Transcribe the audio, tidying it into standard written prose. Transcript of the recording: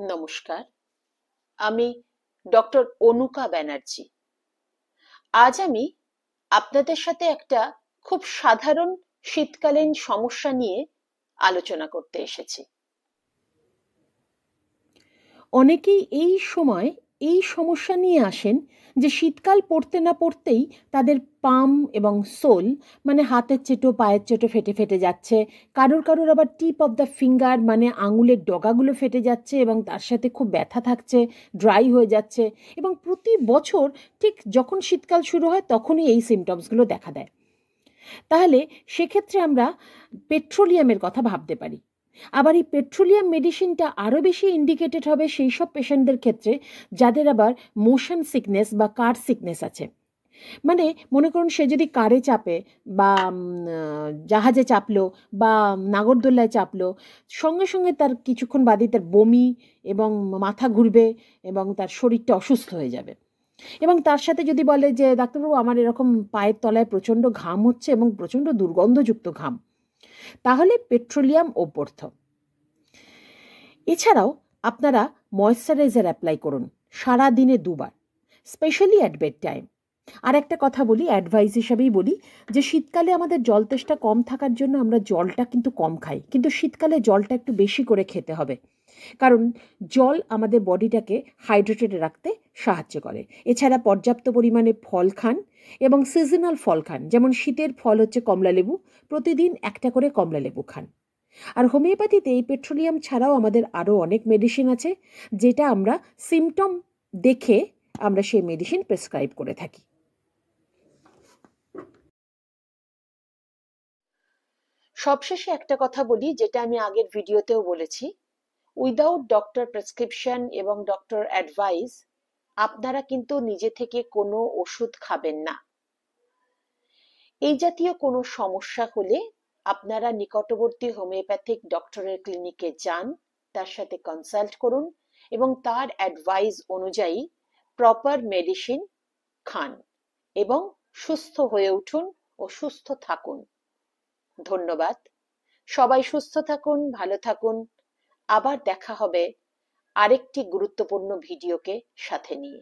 নমস্কার, আমি ডক্টর অনুকা ব্যানার্জি। আজ আমি আপনাদের সাথে একটা খুব সাধারণ শীতকালীন সমস্যা নিয়ে আলোচনা করতে এসেছি। অনেকেই এই সময় এই সমস্যা নিয়ে আসেন যে শীতকাল পড়তে না পড়তেই তাদের পাম এবং সোল মানে হাতের চেটো পায়ের চেটো ফেটে ফেটে যাচ্ছে। কারোর কারোর আবার টিপ অফ দ্য ফিঙ্গার মানে আঙুলের ডগাগুলো ফেটে যাচ্ছে এবং তার সাথে খুব ব্যথা থাকছে, ড্রাই হয়ে যাচ্ছে। এবং প্রতি বছর ঠিক যখন শীতকাল শুরু হয় তখনই এই সিমটমসগুলো দেখা দেয়। তাহলে সেক্ষেত্রে আমরা পেট্রোলিয়ামের কথা ভাবতে পারি। আবার এই পেট্রোলিয়াম মেডিসিনটা আরও বেশি ইন্ডিকেটেড হবে সেই সব পেশেন্টদের ক্ষেত্রে যাদের আবার মোশন সিকনেস বা কার সিকনেস আছে। মানে মনে করুন সে যদি কারে চাপে বা জাহাজে চাপলো বা নাগরদোল্লায় চাপলো, সঙ্গে সঙ্গে তার কিছুক্ষণ বাদেই তার বমি এবং মাথা ঘুরবে এবং তার শরীরটা অসুস্থ হয়ে যাবে। এবং তার সাথে যদি বলে যে ডাক্তারবাবু আমার এরকম পায়ের তলায় প্রচণ্ড ঘাম হচ্ছে এবং প্রচণ্ড দুর্গন্ধযুক্ত ঘাম, তাহলে পেট্রোলিয়াম অভ্যর্থ। এছাড়াও আপনারা ময়েশ্চারাইজার অ্যাপ্লাই করুন সারা দিনে 2 বার, স্পেশালি অ্যাট বেড টাইম। আর একটা কথা বলি, অ্যাডভাইস হিসাবেই বলি, যে শীতকালে আমাদের জল তেষ্টা কম থাকার জন্য আমরা জলটা কিন্তু কম খাই, কিন্তু শীতকালে জলটা একটু বেশি করে খেতে হবে, কারণ জল আমাদের বডিটাকে হাইড্রেটেড রাখতে সাহায্য করে। এছাড়া পর্যাপ্ত পরিমাণে ফল খান এবং সিজনাল ফল খান, যেমন শীতের ফল হচ্ছে কমলা লেবু, প্রতিদিন একটা করে কমলা লেবু খান। আর হোমিওপ্যাথিতে এই পেট্রোলিয়াম ছাড়াও আমাদের আরও অনেক মেডিসিন আছে, যেটা আমরা সিমটম দেখে আমরা সেই মেডিসিন প্রেসক্রাইব করে থাকি। সবশেষে একটা কথা বলি, যেটা আমি আগের ভিডিওতেও বলেছি, উইদাউট ডক্টর প্রেসক্রিপশন এবং ডক্টর অ্যাডভাইস আপনারা কিন্তু নিজে থেকে কোনো ওষুধ খাবেন না। এই জাতীয় কোনো সমস্যা হলে আপনারা নিকটবর্তী হোমিওপ্যাথিক ডক্টরের ক্লিনিকে যান, তার সাথে কনসাল্ট করুন এবং তার অ্যাডভাইস অনুযায়ী প্রপার মেডিসিন খান এবং সুস্থ হয়ে উঠুন ও সুস্থ থাকুন। ধন্যবাদ। সবাই সুস্থ থাকুন, ভালো থাকুন। আবার দেখা হবে আরেকটি গুরুত্বপূর্ণ ভিডিওকে সাথে নিয়ে।